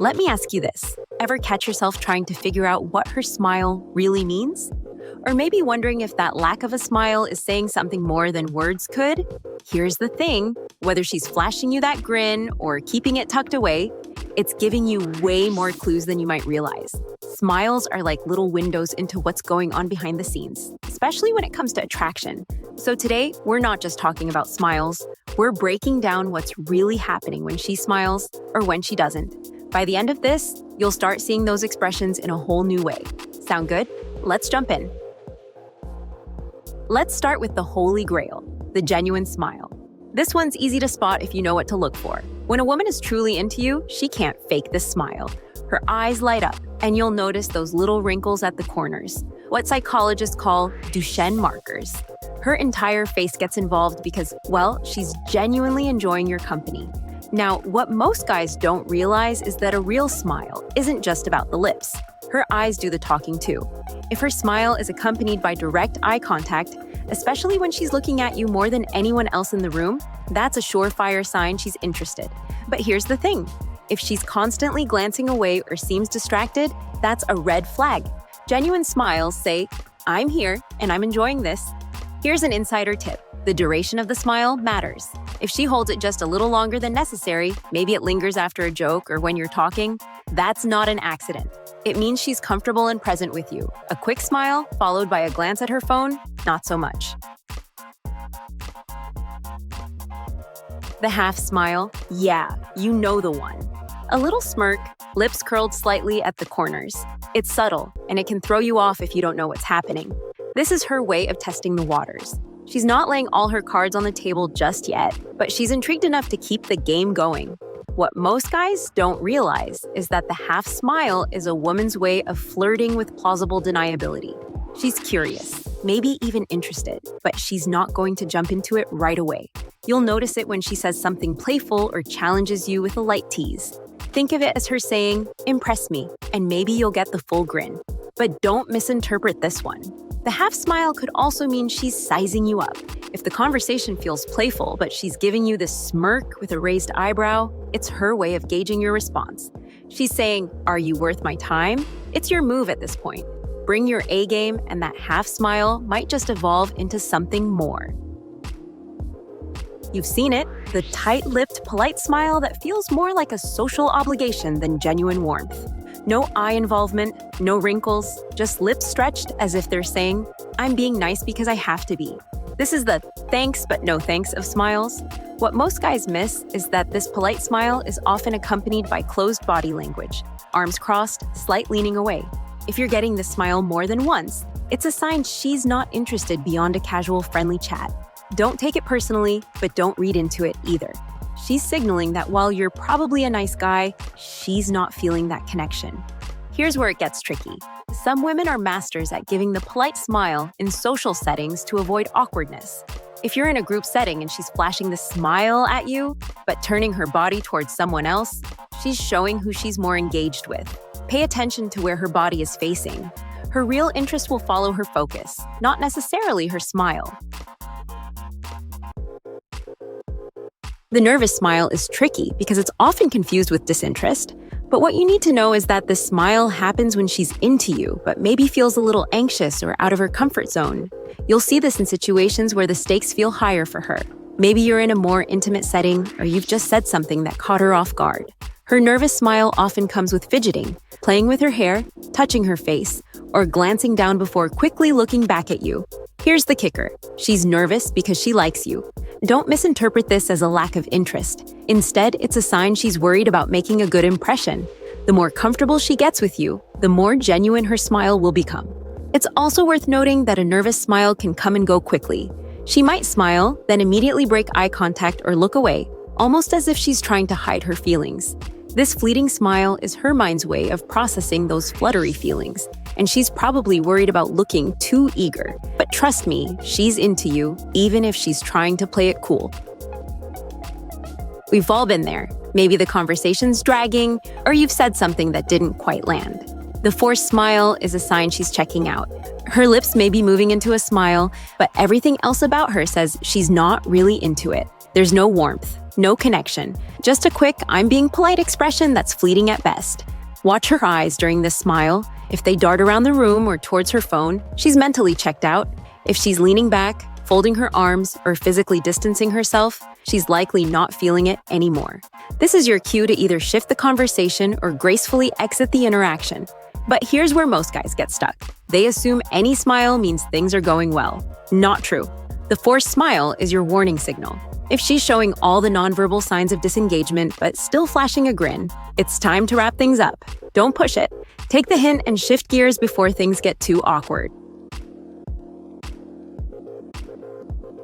Let me ask you this. Ever catch yourself trying to figure out what her smile really means? Or maybe wondering if that lack of a smile is saying something more than words could? Here's the thing, whether she's flashing you that grin or keeping it tucked away, it's giving you way more clues than you might realize. Smiles are like little windows into what's going on behind the scenes, especially when it comes to attraction. So today, we're not just talking about smiles, we're breaking down what's really happening when she smiles or when she doesn't. By the end of this, you'll start seeing those expressions in a whole new way. Sound good? Let's jump in. Let's start with the holy grail, the genuine smile. This one's easy to spot if you know what to look for. When a woman is truly into you, she can't fake this smile. Her eyes light up, and you'll notice those little wrinkles at the corners, what psychologists call Duchenne markers. Her entire face gets involved because, well, she's genuinely enjoying your company. Now, what most guys don't realize is that a real smile isn't just about the lips. Her eyes do the talking too. If her smile is accompanied by direct eye contact, especially when she's looking at you more than anyone else in the room, that's a surefire sign she's interested. But here's the thing. If she's constantly glancing away or seems distracted, that's a red flag. Genuine smiles say, "I'm here and I'm enjoying this." Here's an insider tip. The duration of the smile matters. If she holds it just a little longer than necessary, maybe it lingers after a joke or when you're talking, that's not an accident. It means she's comfortable and present with you. A quick smile, followed by a glance at her phone, not so much. The half smile, yeah, you know the one. A little smirk, lips curled slightly at the corners. It's subtle, and it can throw you off if you don't know what's happening. This is her way of testing the waters. She's not laying all her cards on the table just yet, but she's intrigued enough to keep the game going. What most guys don't realize is that the half smile is a woman's way of flirting with plausible deniability. She's curious, maybe even interested, but she's not going to jump into it right away. You'll notice it when she says something playful or challenges you with a light tease. Think of it as her saying, "Impress me," and maybe you'll get the full grin. But don't misinterpret this one. The half smile could also mean she's sizing you up. If the conversation feels playful, but she's giving you this smirk with a raised eyebrow, it's her way of gauging your response. She's saying, "Are you worth my time?" It's your move at this point. Bring your A game, and that half smile might just evolve into something more. You've seen it, the tight-lipped, polite smile that feels more like a social obligation than genuine warmth. No eye involvement, no wrinkles, just lips stretched as if they're saying, "I'm being nice because I have to be." This is the thanks but no thanks of smiles. What most guys miss is that this polite smile is often accompanied by closed body language, arms crossed, slight leaning away. If you're getting this smile more than once, it's a sign she's not interested beyond a casual friendly chat. Don't take it personally, but don't read into it either. She's signaling that while you're probably a nice guy, she's not feeling that connection. Here's where it gets tricky. Some women are masters at giving the polite smile in social settings to avoid awkwardness. If you're in a group setting and she's flashing the smile at you, but turning her body towards someone else, she's showing who she's more engaged with. Pay attention to where her body is facing. Her real interest will follow her focus, not necessarily her smile. The nervous smile is tricky because it's often confused with disinterest. But what you need to know is that the smile happens when she's into you, but maybe feels a little anxious or out of her comfort zone. You'll see this in situations where the stakes feel higher for her. Maybe you're in a more intimate setting, or you've just said something that caught her off guard. Her nervous smile often comes with fidgeting, playing with her hair, touching her face, or glancing down before quickly looking back at you. Here's the kicker. She's nervous because she likes you. Don't misinterpret this as a lack of interest. Instead, it's a sign she's worried about making a good impression. The more comfortable she gets with you, the more genuine her smile will become. It's also worth noting that a nervous smile can come and go quickly. She might smile, then immediately break eye contact or look away, almost as if she's trying to hide her feelings. This fleeting smile is her mind's way of processing those fluttery feelings, and she's probably worried about looking too eager. But trust me, she's into you, even if she's trying to play it cool. We've all been there. Maybe the conversation's dragging, or you've said something that didn't quite land. The forced smile is a sign she's checking out. Her lips may be moving into a smile, but everything else about her says she's not really into it. There's no warmth, no connection, just a quick "I'm being polite" expression that's fleeting at best. Watch her eyes during this smile. If they dart around the room or towards her phone, she's mentally checked out. If she's leaning back, folding her arms, or physically distancing herself, she's likely not feeling it anymore. This is your cue to either shift the conversation or gracefully exit the interaction. But here's where most guys get stuck. They assume any smile means things are going well. Not true. The forced smile is your warning signal. If she's showing all the nonverbal signs of disengagement but still flashing a grin, it's time to wrap things up. Don't push it. Take the hint and shift gears before things get too awkward.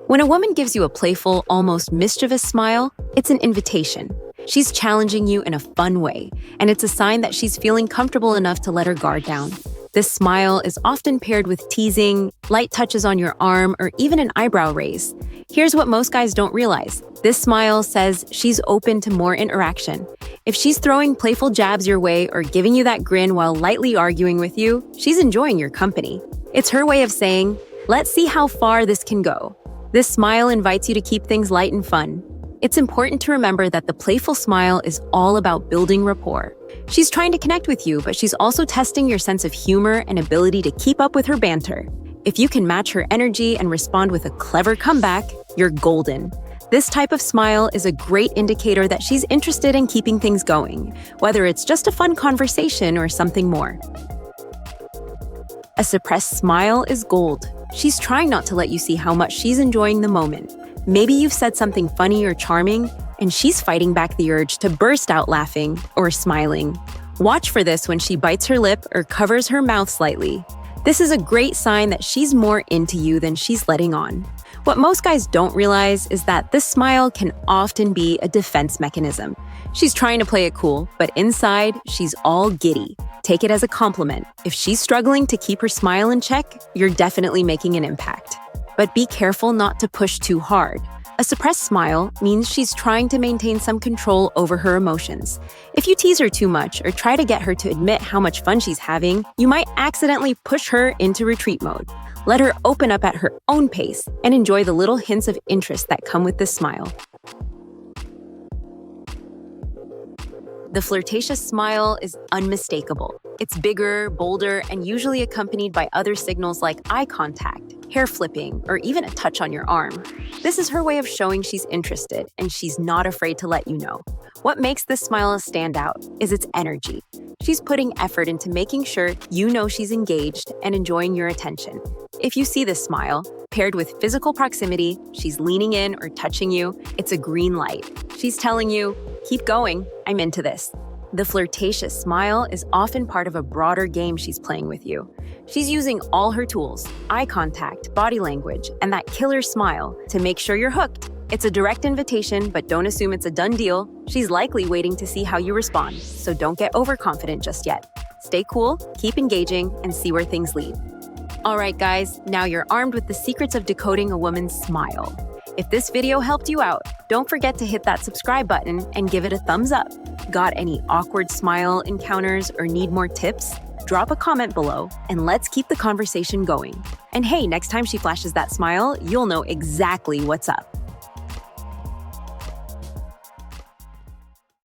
When a woman gives you a playful, almost mischievous smile, it's an invitation. She's challenging you in a fun way, and it's a sign that she's feeling comfortable enough to let her guard down. This smile is often paired with teasing, light touches on your arm, or even an eyebrow raise. Here's what most guys don't realize. This smile says she's open to more interaction. If she's throwing playful jabs your way or giving you that grin while lightly arguing with you, she's enjoying your company. It's her way of saying, "Let's see how far this can go." This smile invites you to keep things light and fun. It's important to remember that the playful smile is all about building rapport. She's trying to connect with you, but she's also testing your sense of humor and ability to keep up with her banter. If you can match her energy and respond with a clever comeback, you're golden. This type of smile is a great indicator that she's interested in keeping things going, whether it's just a fun conversation or something more. A suppressed smile is gold. She's trying not to let you see how much she's enjoying the moment. Maybe you've said something funny or charming, and she's fighting back the urge to burst out laughing or smiling. Watch for this when she bites her lip or covers her mouth slightly. This is a great sign that she's more into you than she's letting on. What most guys don't realize is that this smile can often be a defense mechanism. She's trying to play it cool, but inside, she's all giddy. Take it as a compliment. If she's struggling to keep her smile in check, you're definitely making an impact. But be careful not to push too hard. A suppressed smile means she's trying to maintain some control over her emotions. If you tease her too much or try to get her to admit how much fun she's having, you might accidentally push her into retreat mode. Let her open up at her own pace and enjoy the little hints of interest that come with this smile. The flirtatious smile is unmistakable. It's bigger, bolder, and usually accompanied by other signals like eye contact, hair flipping, or even a touch on your arm. This is her way of showing she's interested, and she's not afraid to let you know. What makes this smile stand out is its energy. She's putting effort into making sure you know she's engaged and enjoying your attention. If you see this smile, paired with physical proximity, she's leaning in or touching you, it's a green light. She's telling you, "Keep going, I'm into this." The flirtatious smile is often part of a broader game she's playing with you. She's using all her tools, eye contact, body language, and that killer smile to make sure you're hooked. It's a direct invitation, but don't assume it's a done deal. She's likely waiting to see how you respond, so don't get overconfident just yet. Stay cool, keep engaging, and see where things lead. All right, guys, now you're armed with the secrets of decoding a woman's smile. If this video helped you out, don't forget to hit that subscribe button and give it a thumbs up. Got any awkward smile encounters or need more tips? Drop a comment below and let's keep the conversation going. And hey, next time she flashes that smile, you'll know exactly what's up.